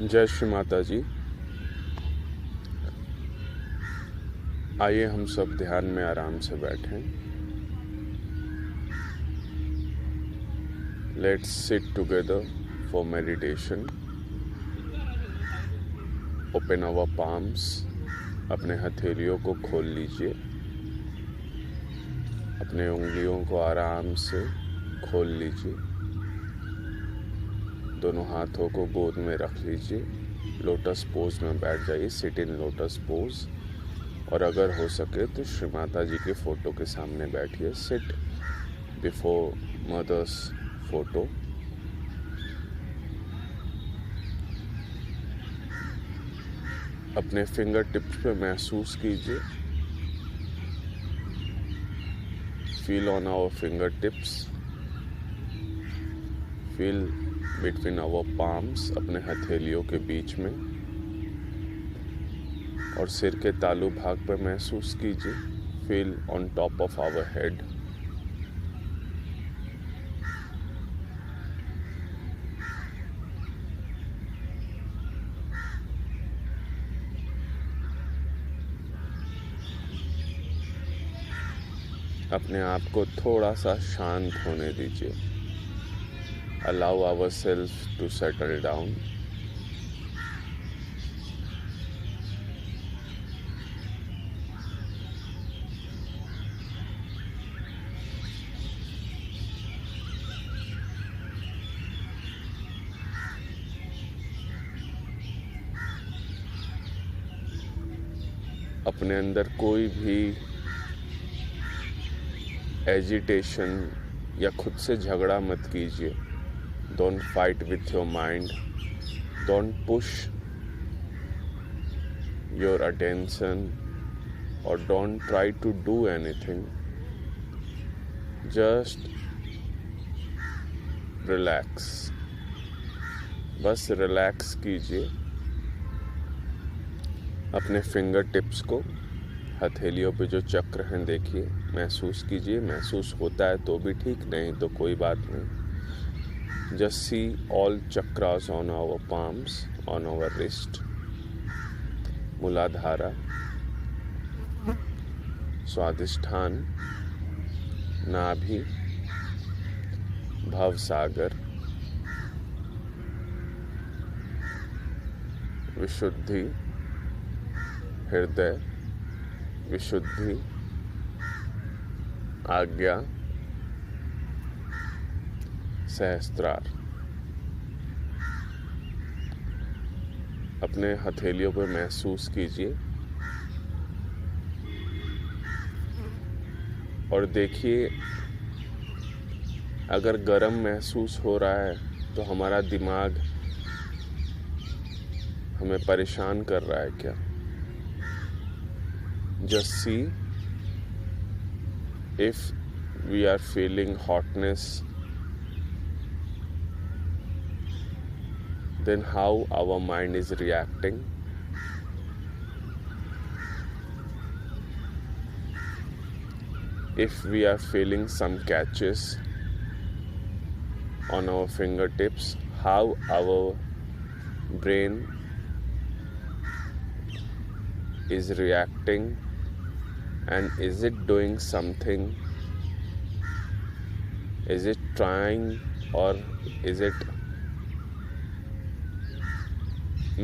जय श्री माता जी। आइए हम सब ध्यान में आराम से बैठें। Let's sit together for meditation. Open our palms. अपने हथेलियों को खोल लीजिए। अपने उंगलियों को आराम से खोल लीजिए। दोनों हाथों को गोद में रख लीजिए। लोटस पोज में बैठ जाइए। Sit in lotus pose. और अगर हो सके तो श्री माता जी के फोटो के सामने बैठिए। Sit before mother's photo. अपने फिंगर टिप्स पे महसूस कीजिए। Feel on our finger tips. Feel between our palms, अपने हथेलियों के बीच में। और सिर के तालू भाग पर महसूस कीजिए। Feel on top of our head. अपने आप को थोड़ा सा शांत होने दीजिए। Allow our self to settle down. अपने अंदर कोई भी एजिटेशन या खुद से झगड़ा मत कीजिए। Don't fight with your mind. Don't push your attention और don't try to do anything. Just relax. बस रिलैक्स कीजिए। अपने फिंगर टिप्स को हथेलियों पे जो चक्र हैं देखिए, महसूस कीजिए। महसूस होता है तो भी ठीक, नहीं तो कोई बात नहीं। Just see all chakras on our palms, on our wrist. Muladhara, Swadhishthana, Nabhi, Bhavsagar, विशुद्धि, हृदय, विशुद्धि, आज्ञा, सहस्त्रार। अपने हथेलियों पर महसूस कीजिए और देखिए, अगर गर्म महसूस हो रहा है तो हमारा दिमाग हमें परेशान कर रहा है क्या? Just see if we are feeling hotness, then how our mind is reacting. If we are feeling some catches on our fingertips, how our brain is reacting. And is it doing something? Is it trying or is it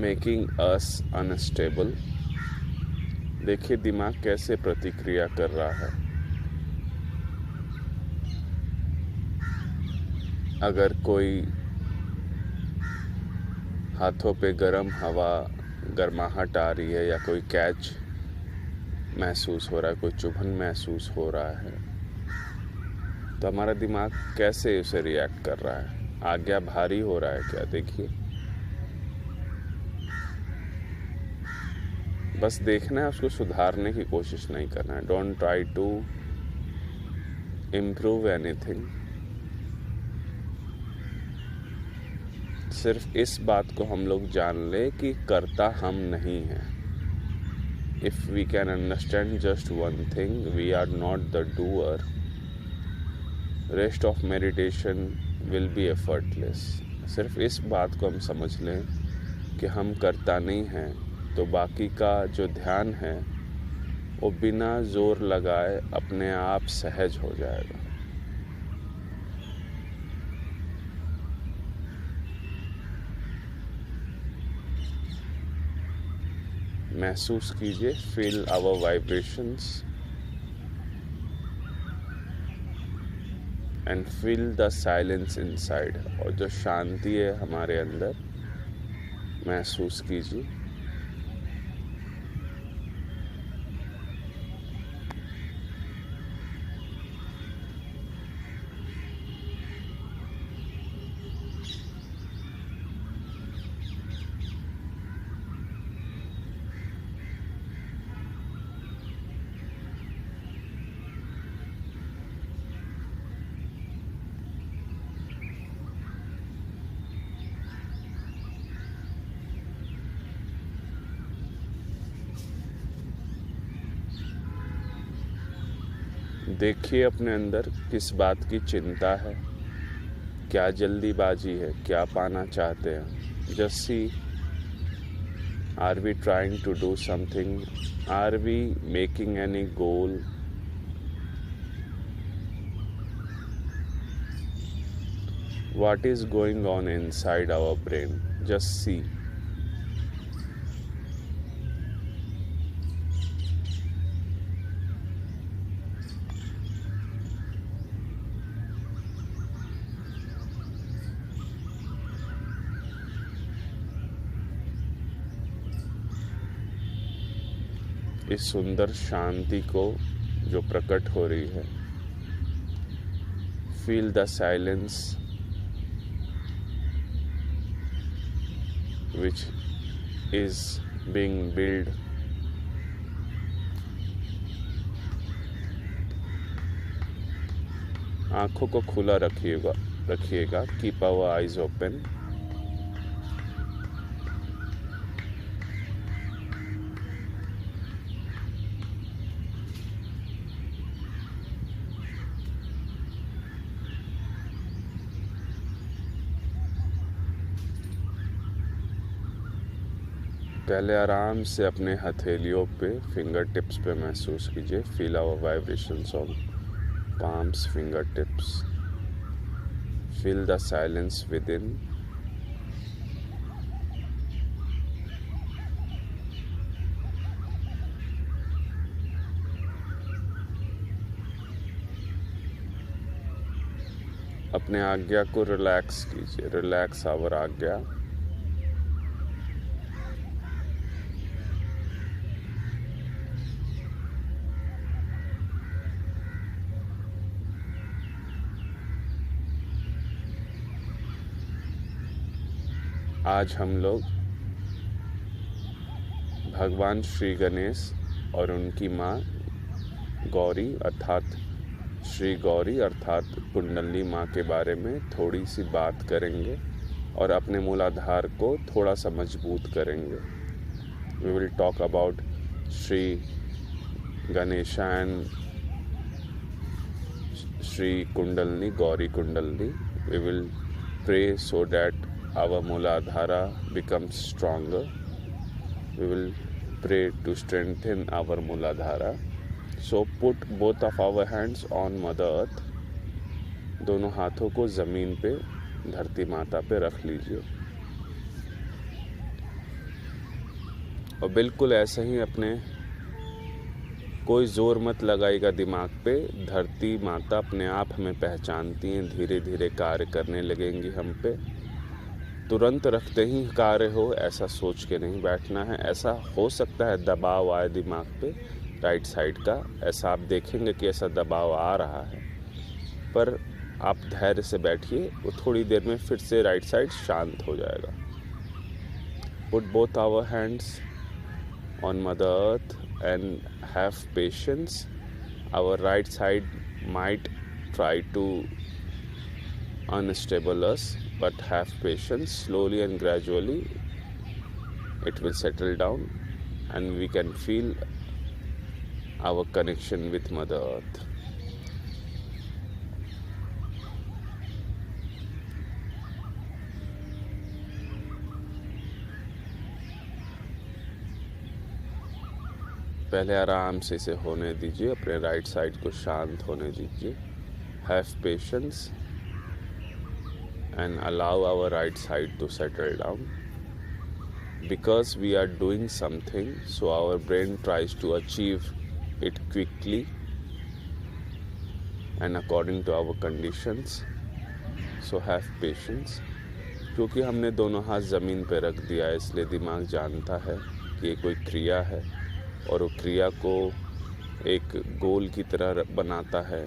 making us unstable? देखिए दिमाग कैसे प्रतिक्रिया कर रहा है। अगर कोई हाथों पे गर्म हवा, गर्माहट आ रही है या कोई कैच महसूस हो रहा है, कोई चुभन महसूस हो रहा है, तो हमारा दिमाग कैसे उसे रिएक्ट कर रहा है? आज्ञा भारी हो रहा है क्या? देखिए, बस देखना है, उसको सुधारने की कोशिश नहीं करना है। Don't try to improve anything. सिर्फ इस बात को हम लोग जान ले कि कर्ता हम नहीं हैं। If we can understand just one thing, we are not the doer. Rest of meditation will be effortless. सिर्फ इस बात को हम समझ लें कि हम करता नहीं हैं, तो बाकी का जो ध्यान है वो बिना जोर लगाए अपने आप सहज हो जाएगा। महसूस कीजिए, feel our vibrations and feel the silence inside. और जो शांति है हमारे अंदर महसूस कीजिए। देखिए अपने अंदर किस बात की चिंता है, क्या जल्दीबाजी है, क्या पाना चाहते हैं। Just see, are we trying to do something, are we making any goal, what is going on inside our brain. Just see. इस सुंदर शांति को जो प्रकट हो रही है, feel the silence which is being built. आँखों को खुला रखिएगा, कीप आवर आइज ओपन। पहले आराम से अपने हथेलियों पे, फिंगर टिप्स पे महसूस कीजिए। Feel our vibrations on palms, fingertips. Feel the silence within. अपने आज्ञा को रिलैक्स कीजिए, रिलैक्स आवर आज्ञा। आज हम लोग भगवान श्री गणेश और उनकी माँ गौरी अर्थात श्री गौरी अर्थात कुंडली माँ के बारे में थोड़ी सी बात करेंगे और अपने मूलाधार को थोड़ा सा मजबूत करेंगे। We will talk about Shri Ganesha and Shri Kundalini, Gauri Kundalini. We will pray so that our Muladhara becomes stronger. We will pray to strengthen our Muladhara. So put both of our hands on Mother Earth. दोनों हाथों को ज़मीन पे, धरती माता पे रख लीजिए और बिल्कुल ऐसे ही अपने, कोई ज़ोर मत लगाएगा दिमाग पे। धरती माता अपने आप हमें पहचानती हैं, धीरे धीरे कार्य करने लगेंगी हम पे। तुरंत रखते ही कार्य हो ऐसा सोच के नहीं बैठना है। ऐसा हो सकता है दबाव आए दिमाग पे राइट साइड का, ऐसा आप देखेंगे कि ऐसा दबाव आ रहा है, पर आप धैर्य से बैठिए, वो थोड़ी देर में फिर से राइट साइड शांत हो जाएगा। Put both our hands on Mother Earth and have patience. Our right side might try to unstable us, but have patience. Slowly and gradually it will settle down and we can feel our connection with Mother Earth. पहले आराम से इसे होने दीजिए, अपने right side को शांत होने दीजिए। Have patience and allow our right side to settle down. Because we are doing something, so our brain tries to achieve it quickly and according to our conditions. So have patience. क्योंकि हमने दोनों हाथ ज़मीन पर रख दिया है, इसलिए दिमाग जानता है कि ये कोई क्रिया है और वो क्रिया को एक गोल की तरह बनाता है,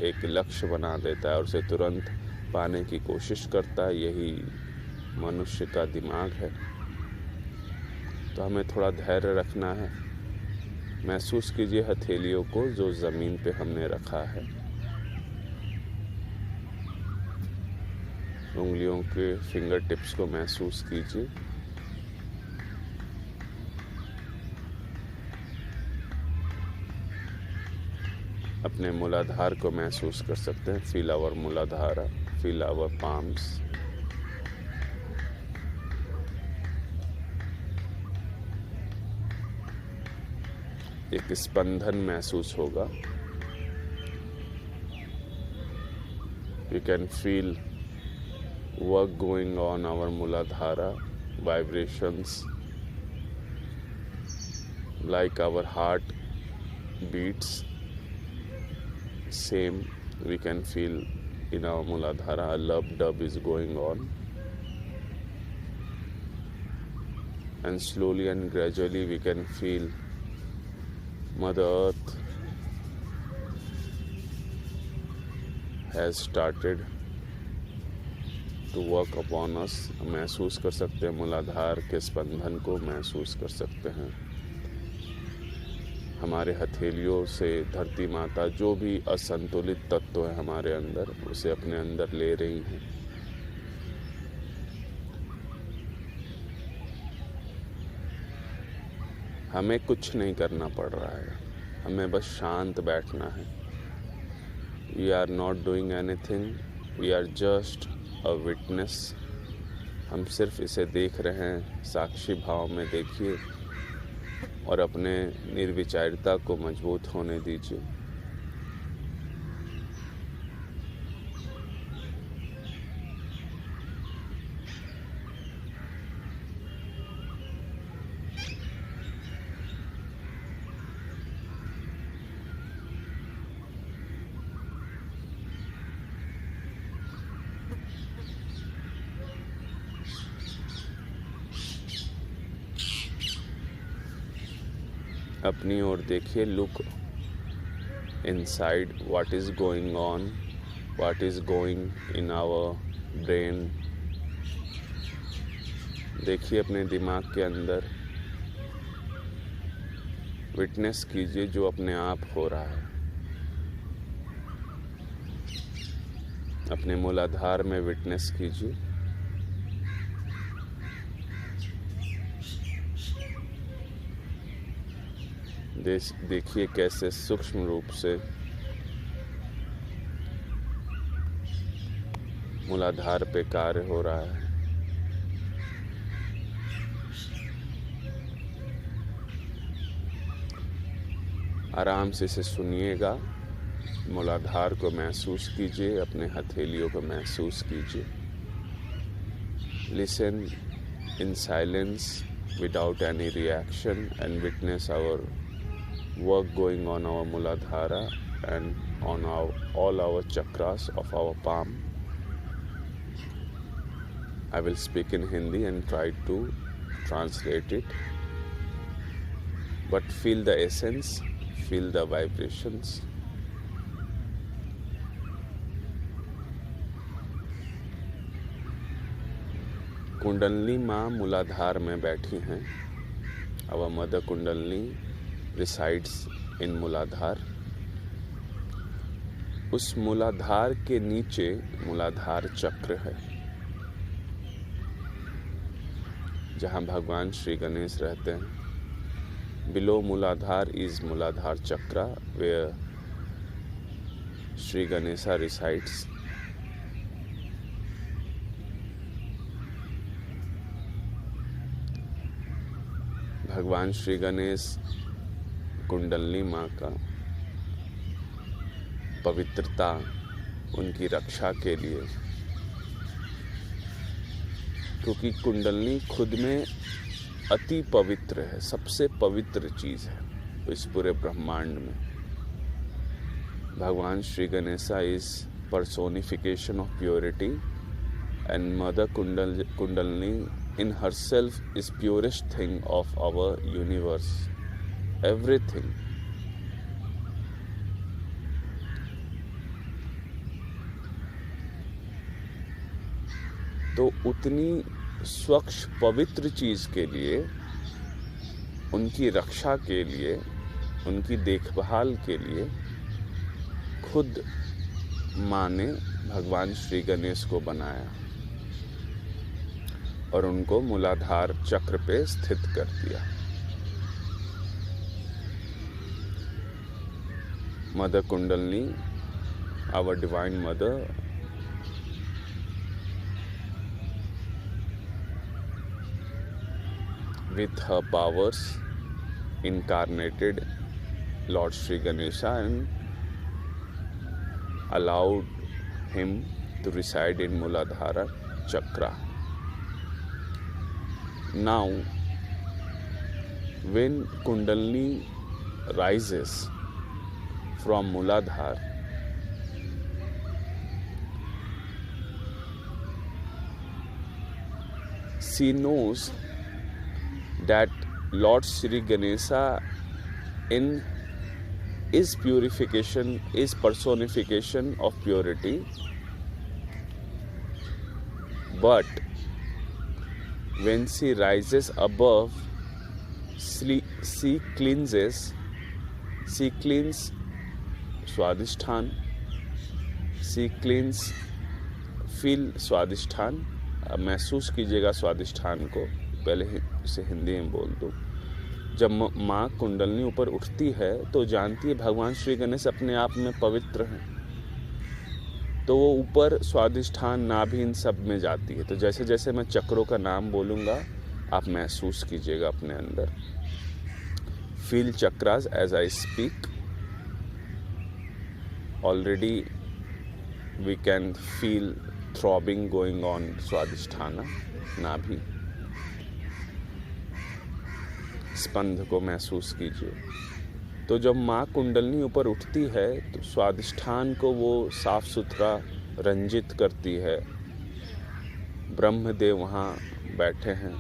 एक लक्ष्य बना देता है और उसे तुरंत पाने की कोशिश करता है। यही मनुष्य का दिमाग है। तो हमें थोड़ा धैर्य रखना है। महसूस कीजिए हथेलियों को जो ज़मीन पे हमने रखा है। उंगलियों के फिंगर टिप्स को महसूस कीजिए। अपने मूलाधार को महसूस कर सकते हैं। Feel our Muladhara, feel our palms. एक स्पंदन महसूस होगा। You can feel work going on our Muladhara, vibrations like our heart beats. Same we can feel in our Muladhara. A love dub is going on, and slowly and gradually we can feel Mother Earth has started to work upon us. महसूस कर सकते हैं मूलाधार के स्पंदन को महसूस कर सकते हैं। हमारे हथेलियों से धरती माता जो भी असंतुलित तत्व है हमारे अंदर, उसे अपने अंदर ले रही हैं। हमें कुछ नहीं करना पड़ रहा है, हमें बस शांत बैठना है। We are not doing anything, we are just a witness. हम सिर्फ इसे देख रहे हैं। साक्षी भाव में देखिए और अपने निर्विचारिता को मजबूत होने दीजिए। अपनी ओर देखिए। Look inside, what is going on, what is going in our brain. देखिए अपने दिमाग के अंदर, विटनेस कीजिए जो अपने आप हो रहा है। अपने मूलाधार में विटनेस कीजिए। देखिए कैसे सूक्ष्म रूप से मूलाधार पे कार्य हो रहा है। आराम से इसे सुनिएगा। मूलाधार को महसूस कीजिए, अपने हथेलियों को महसूस कीजिए। Listen in silence without any reaction and witness our work going on our Muladhara and on all our chakras of our palm. I will speak in Hindi and try to translate it. But feel the essence, feel the vibrations. Kundalini माँ मूलाधार में बैठी हैं। Our mother Kundalini resides in Muladhara. उस मूलाधार के नीचे मूलाधार चक्र है, जहाँ भगवान श्री गणेश रहते हैं। बिलो मूलाधार इज मूलाधार चक्र वेयर श्री गणेशा रिसाइड्स। भगवान श्री गणेश कुंडलनी माँ का पवित्रता, उनकी रक्षा के लिए, क्योंकि कुंडलनी खुद में अति पवित्र है, सबसे पवित्र चीज़ है इस पूरे ब्रह्मांड में। भगवान Shri Ganesha is personification of purity, and Mother Kundalini in herself is purest thing of our universe. Everything. तो उतनी स्वच्छ पवित्र चीज़ के लिए, उनकी रक्षा के लिए, उनकी देखभाल के लिए खुद माँ ने भगवान श्री गणेश को बनाया और उनको मूलाधार चक्र पे स्थित कर दिया। Mother Kundalini, our divine mother, with her powers incarnated Lord Sri Ganesha and allowed him to reside in Muladhara Chakra. Now, when Kundalini rises from Muladhara, she knows that Lord Sri Ganesha in is purification, is personification of purity, but when she rises above, she cleans Swadhisthana, she cleans feel स्वादिष्ठान। महसूस कीजिएगा स्वादिष्ठान को, पहले इसे हिंदी में बोल दूँ। जब माँ कुंडलनी ऊपर उठती है तो जानती है भगवान श्री गणेश अपने आप में पवित्र हैं, तो वो ऊपर स्वादिष्ठान, नाभि, इन सब में जाती है। तो जैसे जैसे मैं चक्रों का नाम बोलूँगा आप महसूस कीजिएगा अपने अंदर। Feel chakras as I speak. Already we can feel throbbing going on Swadhisthana, Nabhi. स्पंद को महसूस कीजिए। तो जब माँ कुंडलनी ऊपर उठती है तो स्वादिष्ठान को वो साफ सुथरा रंजित करती है। ब्रह्मदेव वहाँ बैठे हैं,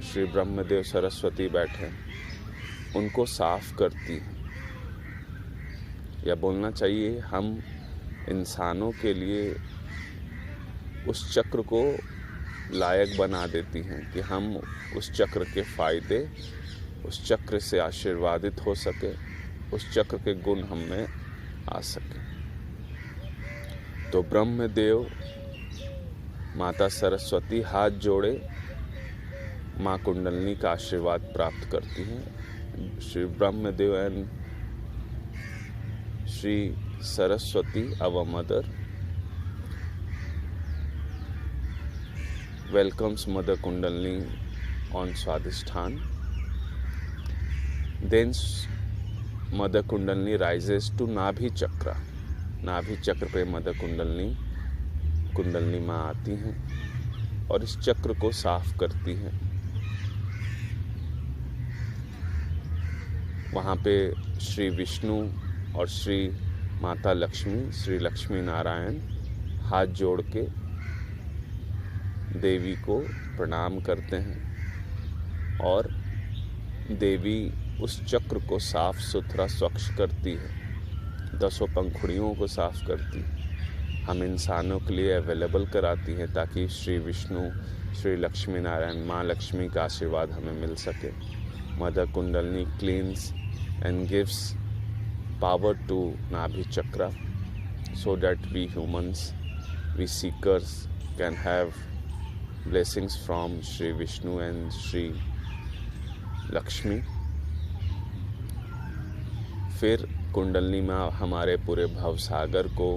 श्री ब्रह्मदेव सरस्वती बैठे हैं, उनको साफ करती है। या बोलना चाहिए हम इंसानों के लिए उस चक्र को लायक बना देती हैं कि हम उस चक्र के फायदे, उस चक्र से आशीर्वादित हो सके, उस चक्र के गुण हम में आ सके। तो ब्रह्मदेव, माता सरस्वती हाथ जोड़े माँ कुंडलनी का आशीर्वाद प्राप्त करती हैं। Shri Brahmadev and Shri Saraswati, our mother, welcomes Mother Kundalini on Swadhisthana. Then Mother Kundalini rises to Nabhi Chakra. नाभि चक्र पे मदर कुंडलनी माँ आती हैं और इस चक्र को साफ करती हैं। वहाँ पे श्री विष्णु और श्री माता लक्ष्मी, श्री लक्ष्मी नारायण हाथ जोड़ के देवी को प्रणाम करते हैं और देवी उस चक्र को साफ सुथरा स्वच्छ करती है, 10 पंखुड़ियों को साफ करती है, हम इंसानों के लिए अवेलेबल कराती हैं ताकि श्री विष्णु, श्री लक्ष्मी नारायण, माँ लक्ष्मी का आशीर्वाद हमें मिल सके। Mother Kundalini cleans and gives power to Nabhi chakra so that we humans, we seekers can have blessings from Shri Vishnu and Shri Lakshmi। फिर कुंडलनी माँ हमारे पूरे भवसागर को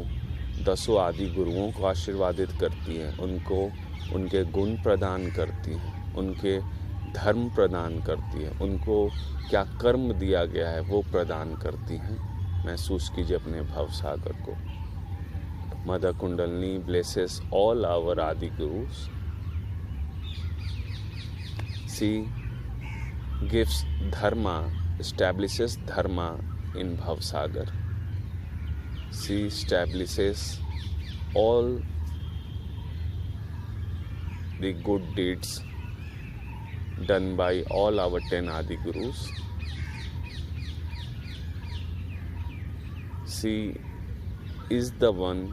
10 आदि गुरुओं को आशीर्वादित करती हैं, उनको उनके गुण प्रदान करती हैं, उनके धर्म प्रदान करती है, उनको क्या कर्म दिया गया है वो प्रदान करती हैं। महसूस कीजिए अपने भवसागर को। Mother Kundalini blesses all our Adi gurus. She gives dharma, establishes dharma in Bhavsagar. She establishes all the good deeds done by all our 10 Adi Gurus. She is the one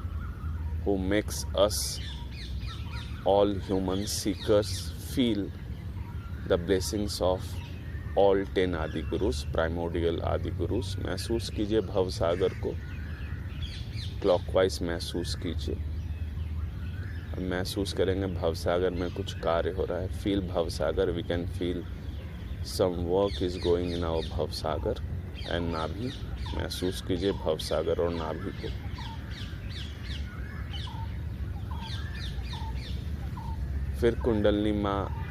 who makes us all human seekers feel the blessings of all 10 आदि guru's, primordial आदि guru's. महसूस कीजिए भवसागर को, clockwise महसूस कीजिए। अब महसूस करेंगे भवसागर में कुछ कार्य हो रहा है। Feel Bhavsagar, we can feel some work is going in our Bhavsagar and Nabhi. महसूस कीजिए भवसागर और नाभि को। फिर कुंडलनी माँ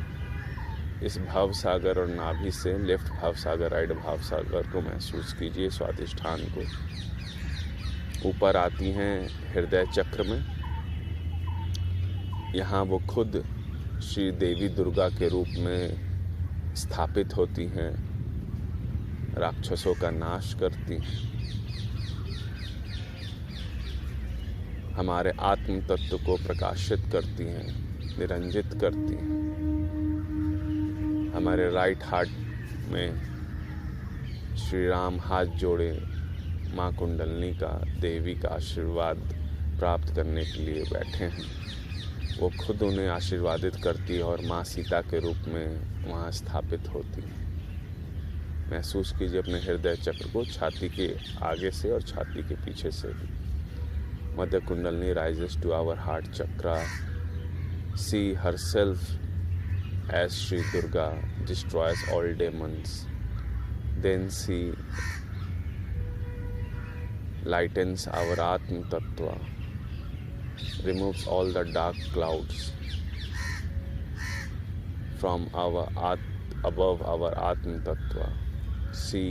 इस भावसागर और नाभि से लेफ्ट भावसागर, राइट भावसागर को महसूस कीजिए, स्वादिष्ठान को। ऊपर आती हैं हृदय चक्र में। यहाँ वो खुद श्री देवी दुर्गा के रूप में स्थापित होती हैं, राक्षसों का नाश करती हैं, हमारे आत्म तत्व को प्रकाशित करती हैं, निरंजित करती हैं। हमारे राइट हार्ट में श्री राम हाथ जोड़े माँ कुंडलनी का, देवी का आशीर्वाद प्राप्त करने के लिए बैठे हैं। वो खुद उन्हें आशीर्वादित करती है और माँ सीता के रूप में वहाँ स्थापित होती है। महसूस कीजिए अपने हृदय चक्र को, छाती के आगे से और छाती के पीछे से भी। Mother Kundalini rises to our heart chakra. See herself as Sri Durga destroys all demons. Then she lightens our Atma Tattva, removes all the dark clouds from above our Atma Tattva. She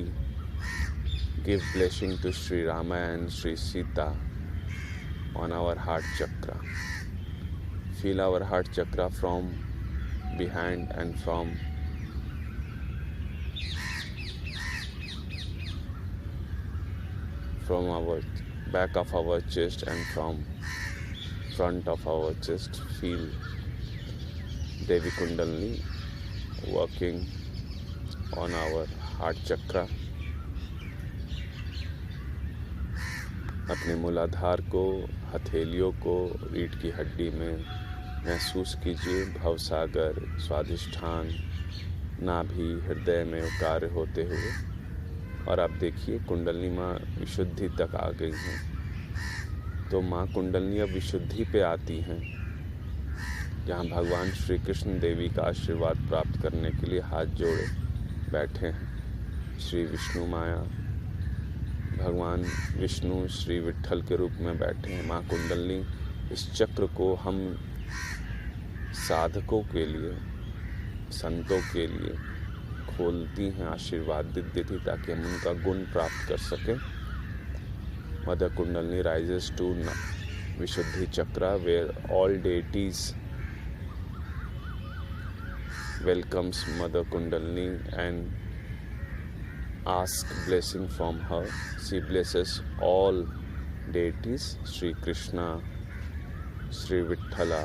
give blessing to Sri Rama and Sri Sita on our heart chakra. Feel our heart chakra from behind and from our back of our chest and from front of our chest. Feel Devi Kundalini working on our heart chakra. अपने मूलाधार को, हथेलियों को, रीढ़ की हड्डी में महसूस कीजिए भवसागर, स्वादिष्ठान, नाभि, हृदय में कार्य होते हुए। और आप देखिए कुंडलनी माँ विशुद्धि तक आ गई हैं। तो माँ कुंडलनी अब विशुद्धि पे आती हैं, जहाँ भगवान श्री कृष्ण देवी का आशीर्वाद प्राप्त करने के लिए हाथ जोड़े बैठे हैं। श्री विष्णु माया, भगवान विष्णु श्री विट्ठल के रूप में बैठे हैं। माँ कुंडलनी इस चक्र को हम साधकों के लिए, संतों के लिए खोलती हैं, आशीर्वाद देती, ताकि हम उनका गुण प्राप्त कर सकें। Mother Kundalini rises to Vishuddhi chakra, where all deities welcomes mother Kundalini and ask blessing from her. She blesses all deities, Sri Krishna, Sri Vithala,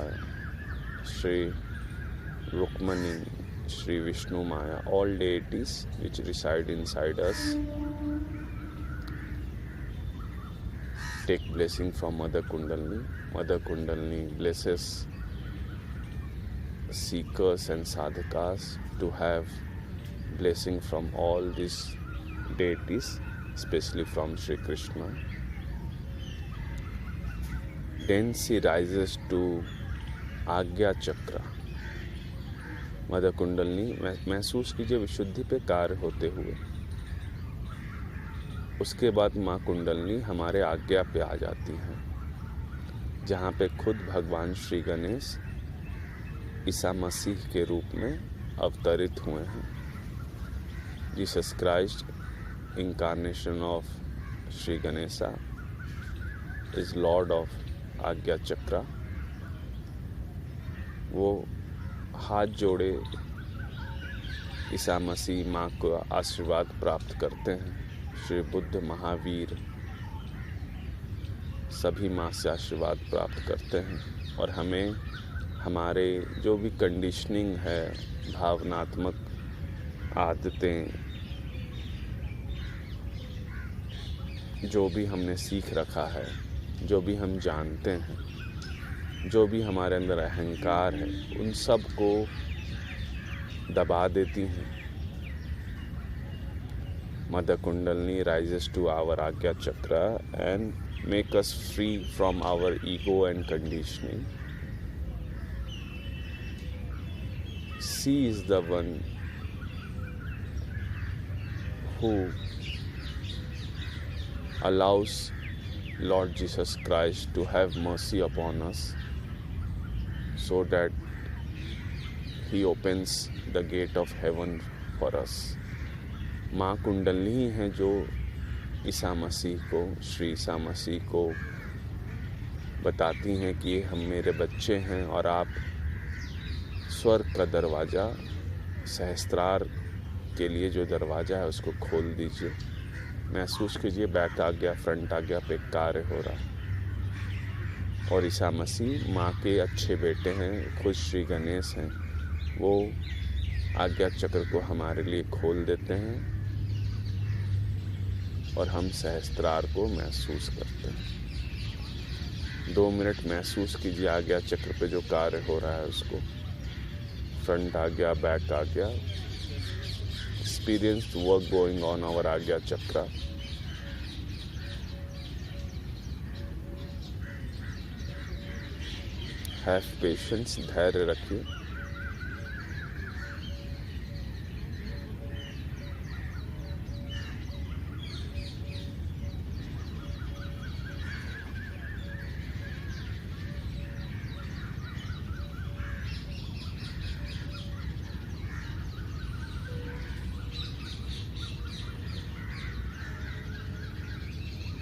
Sri Rukmani, Sri Vishnu Maya, all deities which reside inside us. Take blessing from Mother Kundalini. Mother Kundalini blesses seekers and sadhakas to have blessing from all these deities, especially from Sri Krishna. Then she rises to आज्ञा चक्र। Mother kundalini महसूस कीजिए विशुद्धि पे कार्य होते हुए। उसके बाद माँ कुंडलनी हमारे आज्ञा पे आ जाती हैं, जहाँ पे खुद भगवान श्री गणेश ईसा मसीह के रूप में अवतरित हुए हैं। Jesus Christ, incarnation of Shri Ganesha, is Lord of आज्ञा चक्रा। वो हाथ जोड़े ईसा मसीह माँ को आशीर्वाद प्राप्त करते हैं। श्री बुद्ध, महावीर सभी माँ से आशीर्वाद प्राप्त करते हैं और हमें हमारे जो भी कंडीशनिंग है, भावनात्मक आदतें, जो भी हमने सीख रखा है, जो भी हम जानते हैं, जो भी हमारे अंदर अहंकार है, उन सब को दबा देती हैं। Mother kundalini rises to our Agya Chakra and make us free from our ego and conditioning. She is the one who allows Lord Jesus Christ to have mercy upon us so that He opens the gate of heaven for us. माँ कुंडलनी ही हैं जो ईसा मसीह को, श्री ईसा मसीह को बताती हैं कि ये हम मेरे बच्चे हैं और आप स्वर्ग का दरवाज़ा, सहस्त्रार के लिए जो दरवाज़ा है उसको खोल दीजिए। महसूस कीजिए बैक आ गया, फ्रंट आ गया पे कार्य हो रहा है। और ईसा मसीह माँ के अच्छे बेटे हैं, खुद श्री गणेश हैं। वो आज्ञा चक्र को हमारे लिए खोल देते हैं और हम सहस्त्रार को महसूस करते हैं। 2 मिनट महसूस कीजिए आज्ञा चक्र पे जो कार्य हो रहा है उसको। फ्रंट आ गया, बैक आ गया। Experience work going on our Agnya chakra. Have patience, धैर्य रखिए।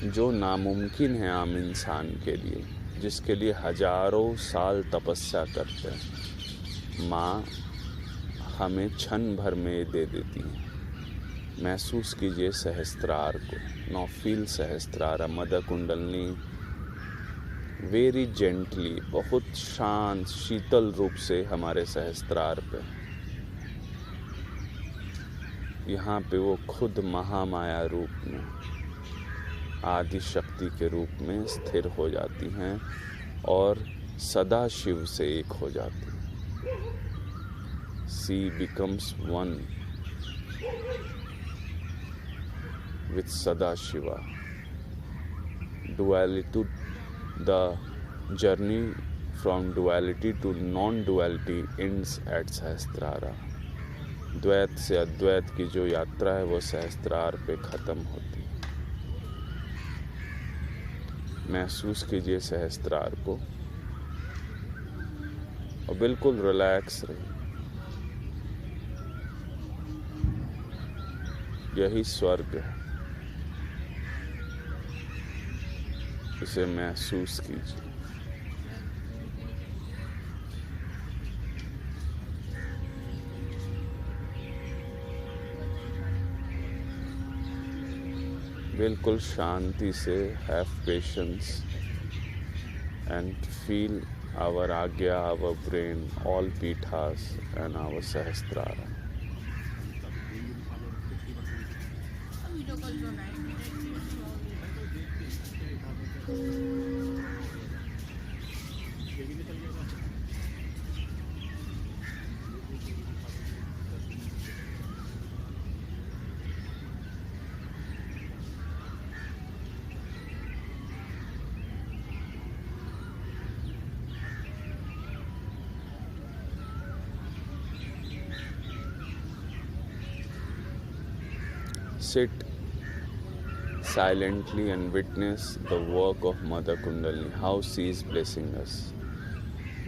जो नामुमकिन है आम इंसान के लिए, जिसके लिए हजारों साल तपस्या करते हैं, माँ हमें क्षण भर में दे देती है। महसूस कीजिए सहस्त्रार को। Now feel Sahasrara. Mother Kundalini very gently, बहुत शांत शीतल रूप से हमारे सहस्त्रार पे, यहाँ पे वो खुद महामाया रूप में, आदि शक्ति के रूप में स्थिर हो जाती हैं और सदा शिव से एक हो जाती हैं। She becomes one with Sada Shiva. Duality, the journey from duality to non-duality ends at Sahasrara. द्वैत से अद्वैत की जो यात्रा है वो सहस्त्रार पे खत्म होती है। महसूस कीजिए सहस्त्रार को और बिल्कुल रिलैक्स रहिए। यही स्वर्ग है, इसे महसूस कीजिए। बिल्कुल शांति से have patience and feel our Agya, our brain, all peethas and our Sahasrara. Sit silently and witness the work of Mother Kundalini, how she is blessing us.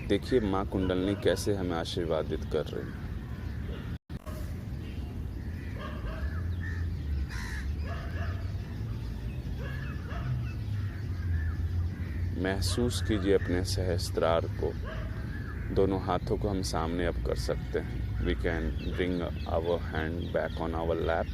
देखिए माँ कुंडलनी कैसे हमें आशीर्वादित कर रही है। महसूस कीजिए अपने सहस्त्रार को। दोनों हाथों को हम सामने अब कर सकते हैं। We can bring our hand back on our lap.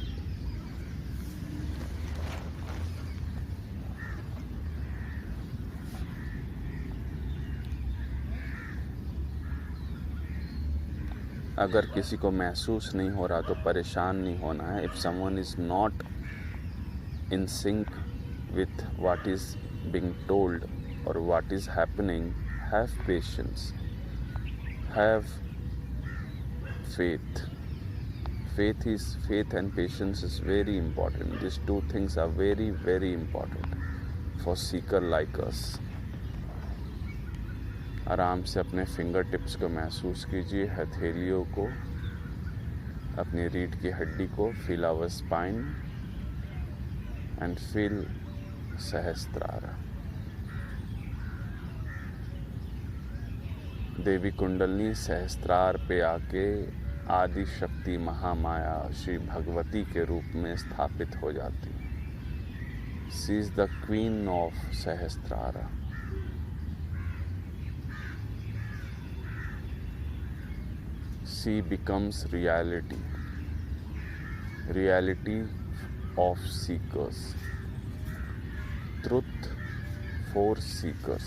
अगर किसी को महसूस नहीं हो रहा तो परेशान नहीं होना है। If someone is not in sync with what is being told or what is happening, have patience, have faith. Faith and patience is very important. These two things are very, very important for seeker like us. आराम से अपने finger tips को महसूस कीजिए, हथेलियों को, अपनी रीढ़ की हड्डी को। Feel our spine and feel Sahasrara. Devi Kundalini Sahasrara पे आके आदि शक्ति महामाया श्री भगवती के रूप में स्थापित हो जाती है। She is the queen of Sahasrara. She becomes reality of seekers, truth for seekers.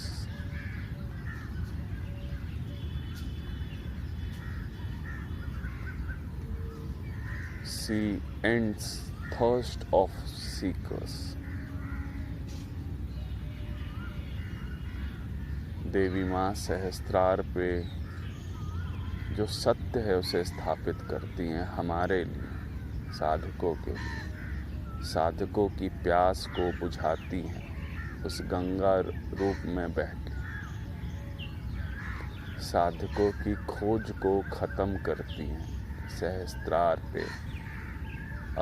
She ends thirst of seekers. देवी माँ सहस्त्रार पे जो सत्य है उसे स्थापित करती हैं हमारे लिए, साधकों के लिए। साधकों की प्यास को बुझाती हैं उस गंगा रूप में बहकर। साधकों की खोज को ख़त्म करती हैं सहस्त्रार पे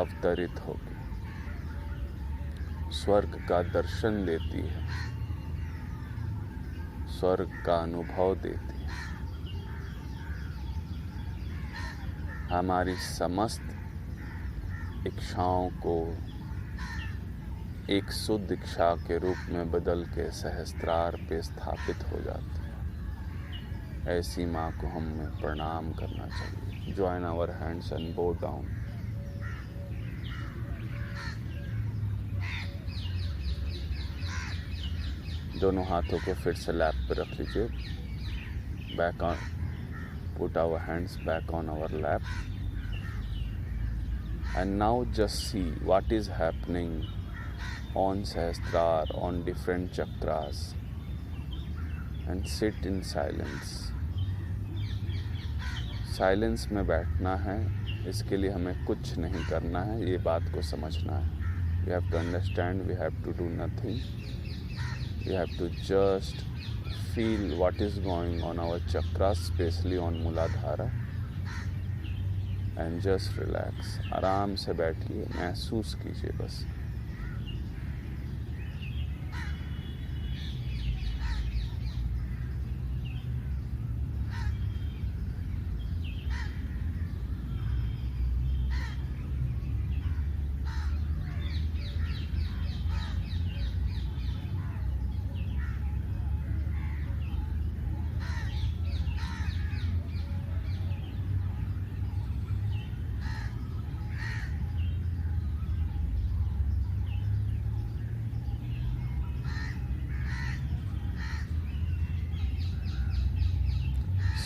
अवतरित होकर। स्वर्ग का दर्शन देती है, स्वर्ग का अनुभव देती है। हमारी समस्त इच्छाओं को एक शुद्ध इच्छा के रूप में बदल के सहस्त्रार पे स्थापित हो जाती है। ऐसी माँ को हमें प्रणाम करना चाहिए। Join our hands and bow down. दोनों हाथों को फिर से लैप पे रख लीजिए। Back on, put our hands back on our lap. And now just see what is happening on Sahasrar, on different chakras, and sit in silence. Silence में बैठना है, इसके लिए हमें कुछ नहीं करना है, ये बात को समझना है। We have to understand, we have to do nothing. We have to just feel what is going on our chakras, especially on Muladhara. And just relax. आराम से बैठिए, महसूस कीजिए बस।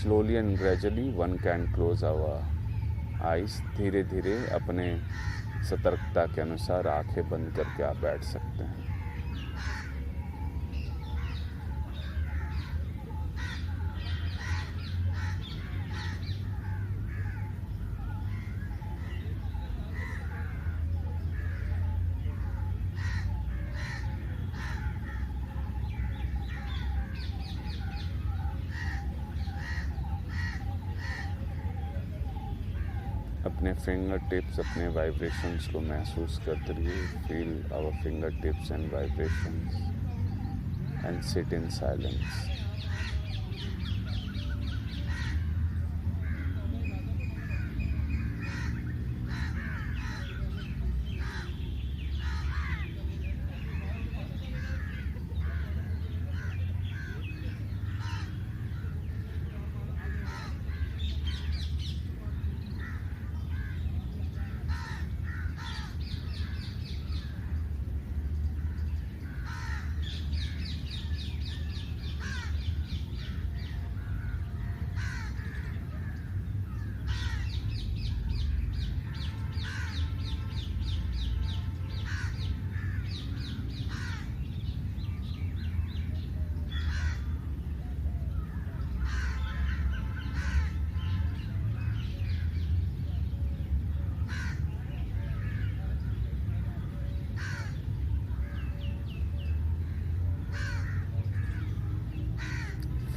Slowly and gradually one can close our eyes. धीरे धीरे अपने सतर्कता के अनुसार आंखें बंद करके आप बैठ सकते हैं। अपने फिंगर टिप्स, अपने वाइब्रेशंस को महसूस करते रहिए। Feel our finger tips and vibrations and sit in silence.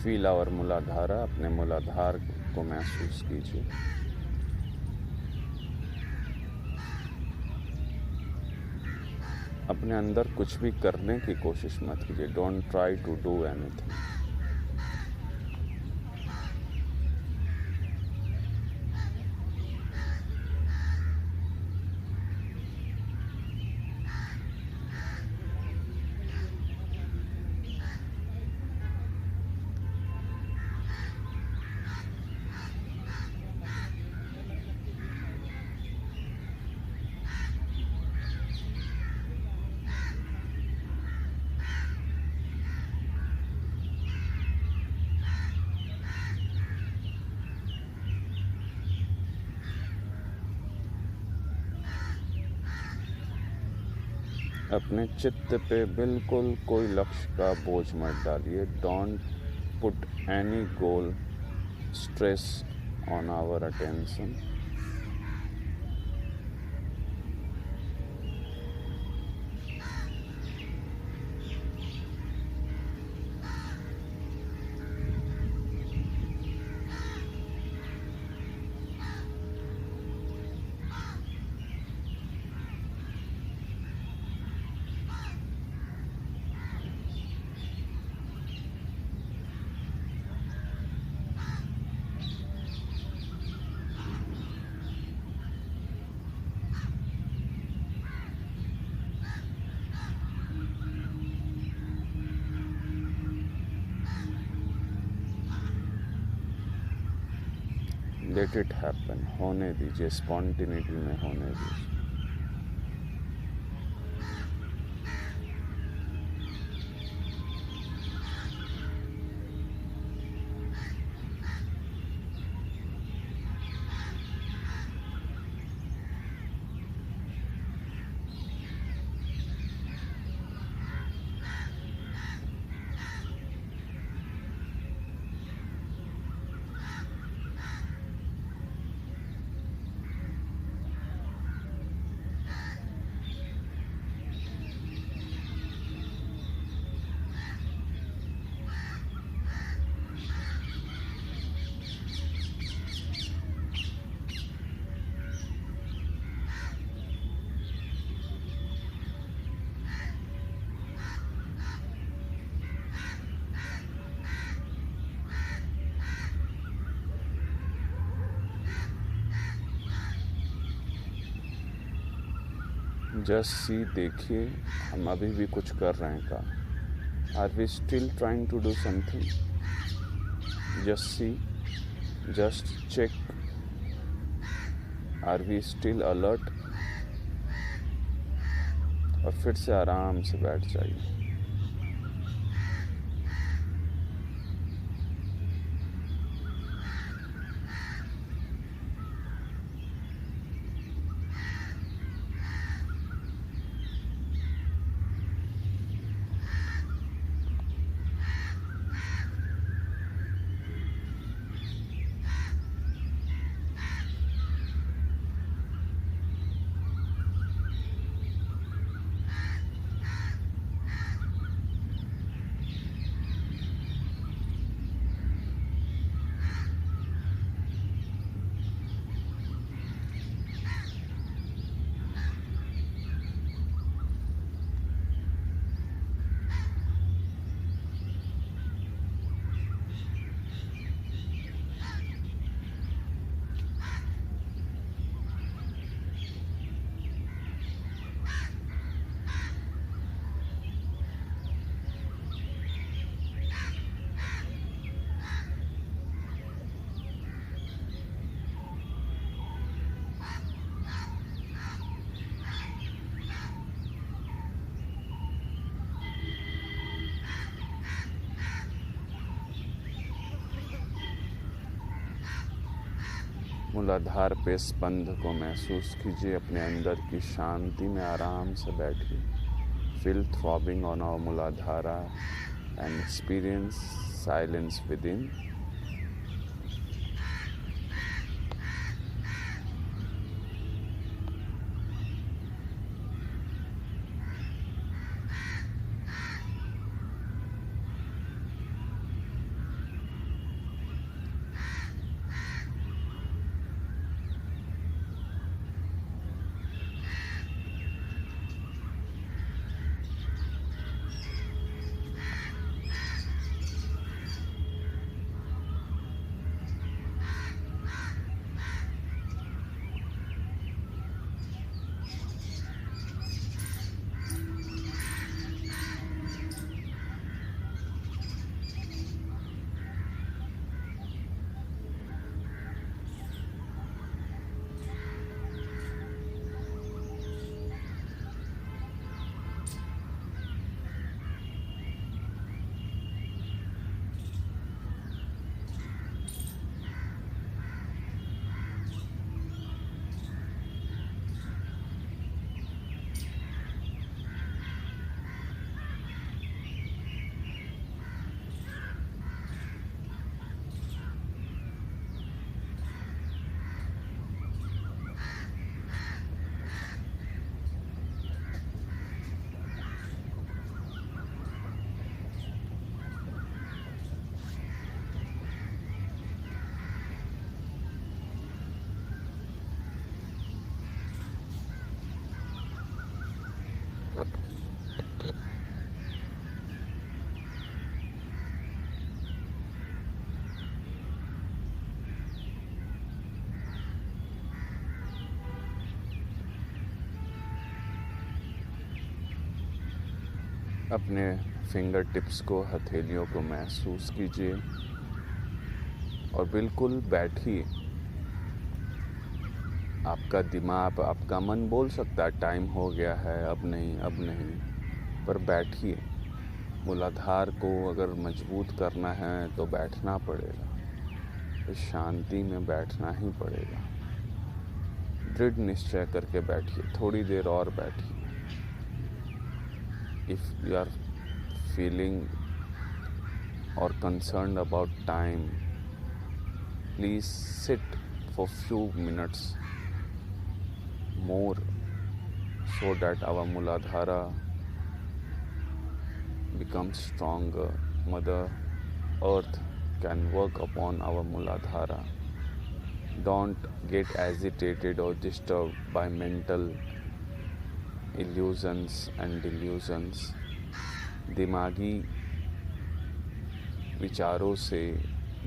Feel our Muladhara, अपने मूलाधार को महसूस कीजिए। अपने अंदर कुछ भी करने की कोशिश मत कीजिए। Don't try to do anything. अपने चित्त पे बिल्कुल कोई लक्ष्य का बोझ मत डालिए। Don't put any goal stress on our attention. Let it happen, होने दीजिए, स्पॉन्टिनिटी में होने दीजिए। जस्ट सी, देखिए हम अभी भी कुछ कर रहे हैं का। Are we still trying to do something? Just see, just check, are we still alert? और फिर से आराम से बैठ जाइए। मूलाधार पे स्पंद को महसूस कीजिए। अपने अंदर की शांति में आराम से बैठिए। Feel throbbing on our Muladhara and experience silence within. अपने फिंगर टिप्स को, हथेलियों को महसूस कीजिए और बिल्कुल बैठिए। आपका दिमाग, आपका मन बोल सकता है टाइम हो गया है, अब नहीं अब नहीं, पर बैठिए। मूलाधार को अगर मजबूत करना है तो बैठना पड़ेगा, इस शांति में बैठना ही पड़ेगा। दृढ़ निश्चय करके बैठिए, थोड़ी देर और बैठिए। If you are feeling or concerned about time, please sit for few minutes more so that our Muladhara becomes stronger. Mother Earth can work upon our Muladhara. Don't get agitated or disturbed by mental illusions and delusions. दिमागी विचारों से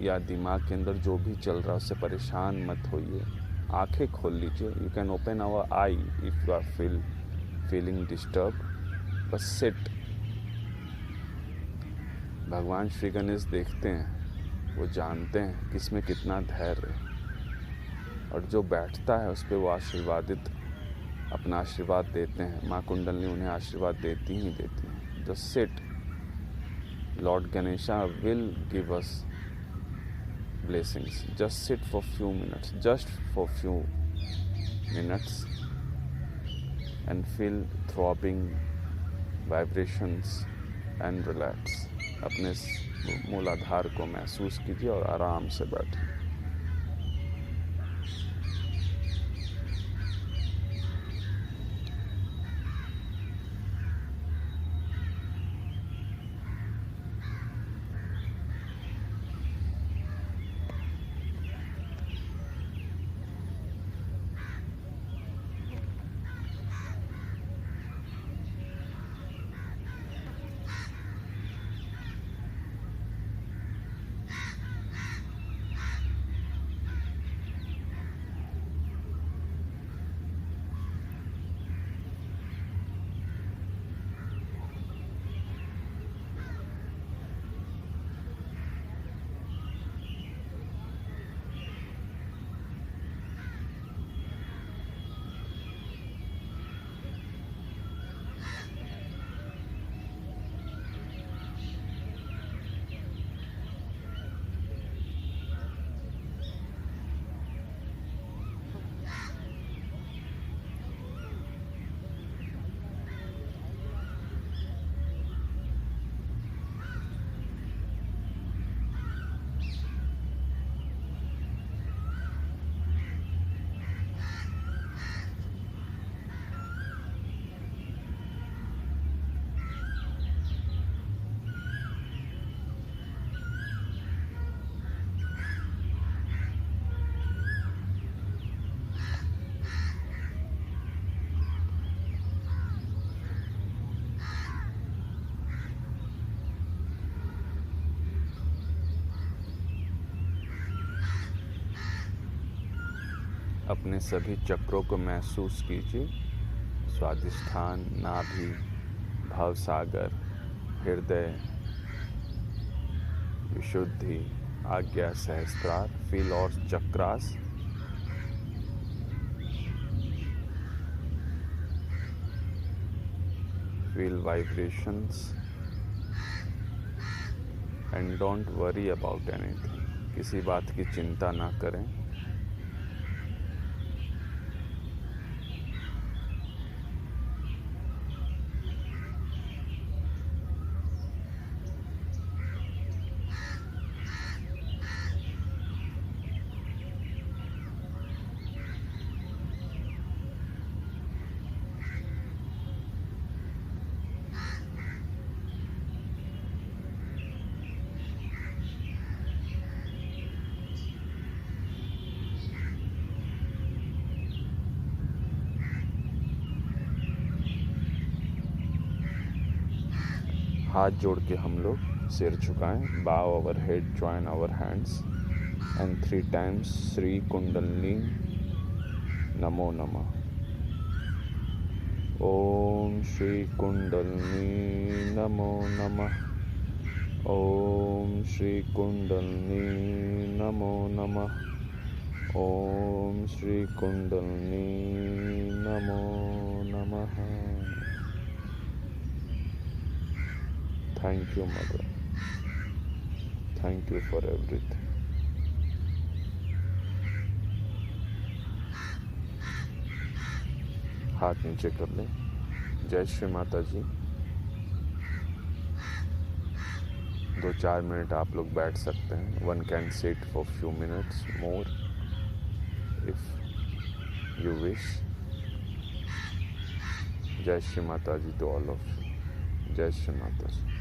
या दिमाग के अंदर जो भी चल रहा है उससे परेशान मत होइए। आंखें खोल लीजिए। You can open our eye if you are feeling disturb, बस सिट। भगवान श्री गणेश देखते हैं, वो जानते हैं कि इसमें कितना धैर्य है, और जो बैठता है उस पर वो आशीर्वादित अपना आशीर्वाद देते हैं। माँ कुंडलनी उन्हें आशीर्वाद देती ही देती हैं। Just sit. Lord Ganesha will give us blessings. Just sit for few minutes, just for few minutes, and feel throbbing vibrations and relax. अपने मूलाधार को महसूस कीजिए और आराम से बैठिए। अपने सभी चक्रों को महसूस कीजिए। स्वादिष्ठान, नाभि, भावसागर, हृदय, विशुद्धि, आज्ञा सहस्त्रार। फील और chakras. Feel vibrations and don't worry about anything. किसी बात की चिंता ना करें। हाथ जोड़ के हम लोग सिर झुकाएं। Bow our head, join our hands and 3 times Shri Kundalini नमो नमः। ओम श्री कुंडलिनी नमो नमः। ओम श्री कुंडलिनी नमो नमः। ओम श्री कुंडलिनी नमो नमः। Thank you mother, thank you for everything. हाथ नीचे कर लें। जय श्री माता जी। 2-4 मिनट आप लोग बैठ सकते हैं। One can sit for few minutes more if you wish. जय श्री माता जी टू ऑल ऑफ यू। जय श्री माता जी।